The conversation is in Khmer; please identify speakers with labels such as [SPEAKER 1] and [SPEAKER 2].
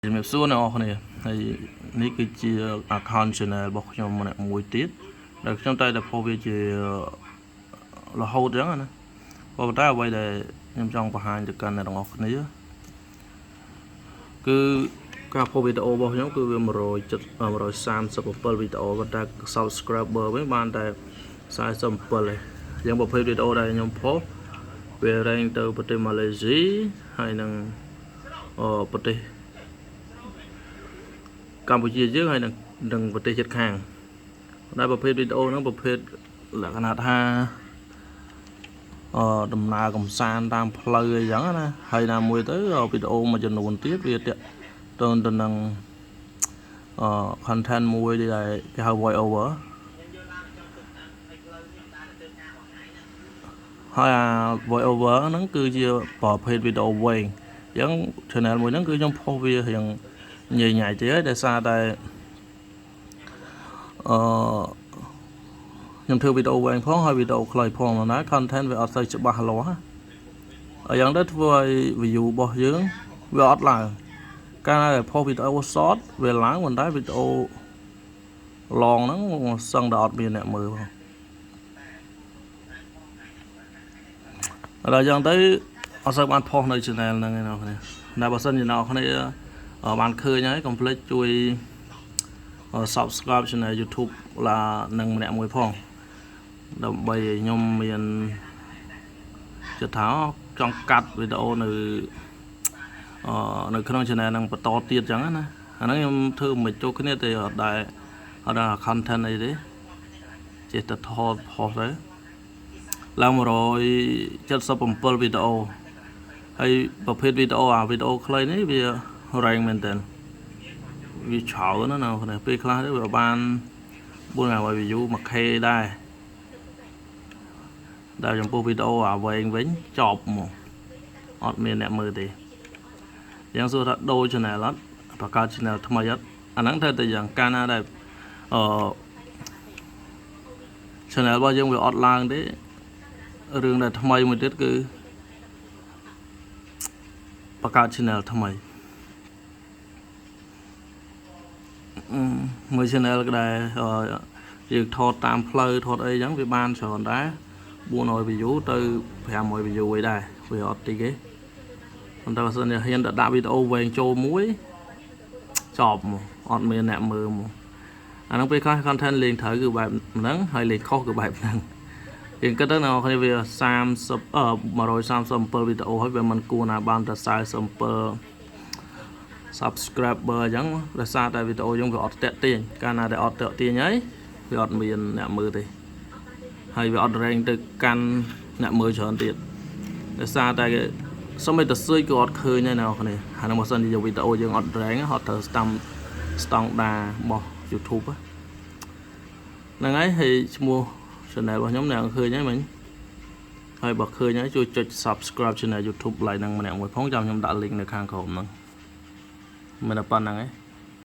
[SPEAKER 1] ជំរាបសួរអ្នកនរគ្នាហើយនេះគឺជា account channel របស់ខ្ញុំម្នាក់មួយទៀតដែលខ្ញុំតែតែផុសវាជារហូតអញ្ចឹងណាប៉ុន្តែអ្វីដែលខ្ញុំចង់បង្ហាញទៅកាន់អ្នកនរគ្នាគឺការផុសវីដេអូរបស់ខ្ញុំគឺវា137វីដេអូប៉ុន្តែ subscriber វិញបានតែ47ឯងយ៉ាងប្រភេទវីដេអូដែលខ្ញុំផុសវារែងទៅប្រទេសម៉ាឡេស៊ីហើយនិងប្រទេសកម្ពុជាយើងហើយនឹងប្រទេសជិតខាងដែលប្រភេទវីដេអូហ្នឹងប្រភេទលក្ខណៈថាដំណើរកំសាន្តតាមផ្លូវអីចឹងណាហើយណាមួយទៅវីដេអូមួយចំនួនទៀតវាតាក់ទងទៅនឹងcontent មួយដែលគេហៅ voice over ហើយ voice over ហ្នឹងគឺជាប្រភេទវីដេអូវែងអញ្ចឹង channel មួយហ្នឹងគឺខ្ញុំផុសវារៀងញ៉ៃញ៉ៃទៀតដោយសារតែខ្ញុំធ្វើវីដេអូវែងផងហើយវីដេអូខ្លីផងណា content វាអត់សូវច្បាស់លាស់ហើយយ៉ាងទៅធ្វើឲ្យ view របស់យើងវាអត់ឡើងកាលណាផុសវីដេអូ short វាឡើងប៉ុន្តែវីដេអូ long ហ្នឹងសឹងតែអត់មានអ្នកមើលផងហើយយ៉ាងទៅអត់សូវបានផុសនៅ channel ហ្នឹងឯណោះគ្នាតែបើសិនជាអ្នកគ្នាបានឃើញហើយកុំភ្លេចជួយ subscribe channel YouTube ឡានឹងម្នាក់មួយផងដើម្បីឲ្យខ្ញុំមានចិត្តថាចង់កាត់វីដេអូនៅក្នុង channel ហ្នឹងបន្តទៀតចឹងណាអាហ្នឹងខ្ញុំធ្វើមិនចូលគ្នាទេអត់ដែរ content អីទេចេះតែថតផុសទៅឡើង177វីដេអូហើយប្រភេទវីដេអូវីដេអូខ្លីនេះវារែងមែនតើវាច្រើនណាស់ពេលខ្លះទៅវាបាន 400 view 1k ដែរចំពោះវីដេអូវែងវិញចប់មកអត់មានអ្នកមើលទេយ៉ាងសួរថាដូរ channel អត់បង្កើត channel ថ្មីអត់អាហ្នឹងទៅតែយ៉ាងកាលណាដែលchannel របស់យើងវាអត់ឡើងទេរឿងដែលថ្មីមួយទៀតគឺបង្កើត channel ថ្មីមួយ channel ក៏ដែរយើងថតតាមផ្លូវថតអីចឹងវាបានច្រើនដែរ400 view ទៅ500 view អីដែរវាអត់តិចទេប៉ុន្តែបើសិនជាហ៊ានដាក់វីដេអូវែងចូលមួយចប់មកអត់មានអ្នកមើលមកអាហ្នឹងពេលខ្លះ content លេងត្រូវគឺបែបហ្នឹងហើយលេងខុសគឺបែបហ្នឹងយើងគិតទៅអ្នកនរគ្នាវា137វីដេអូហើយវាមិនគួរណាបានតែ47 subscriber អញ្ចឹងដោយសារតែវីដេអូយើងវាអត់តាក់ទាញកាលណាដែលអត់តាក់ទាញហើយវាអត់មានអ្នកមើលទេហើយវាអត់រែងទៅកាន់អ្នកមើលច្រើនទៀតដោយសារតែសូម្បីតែសួយក៏អត់ឃើញដែរអ្នកនរគ្នាហើយបើសិនជាវីដេអូយើងអត់រែងអត់ត្រូវស្តង់ដារបស់ YouTube ហ្នឹងហើយហើយឈ្មោះ channel របស់ខ្ញុំអ្នកឃើញហើយមិញហើយបើឃើញហើយជួយចុច subscribe channel YouTube ឡើងនឹងម្នាក់មួយផងចាំខ្ញុំដាក់ link នៅខាងក្រោមហ្នឹងមិនតែប៉ុណ្្នឹងឯង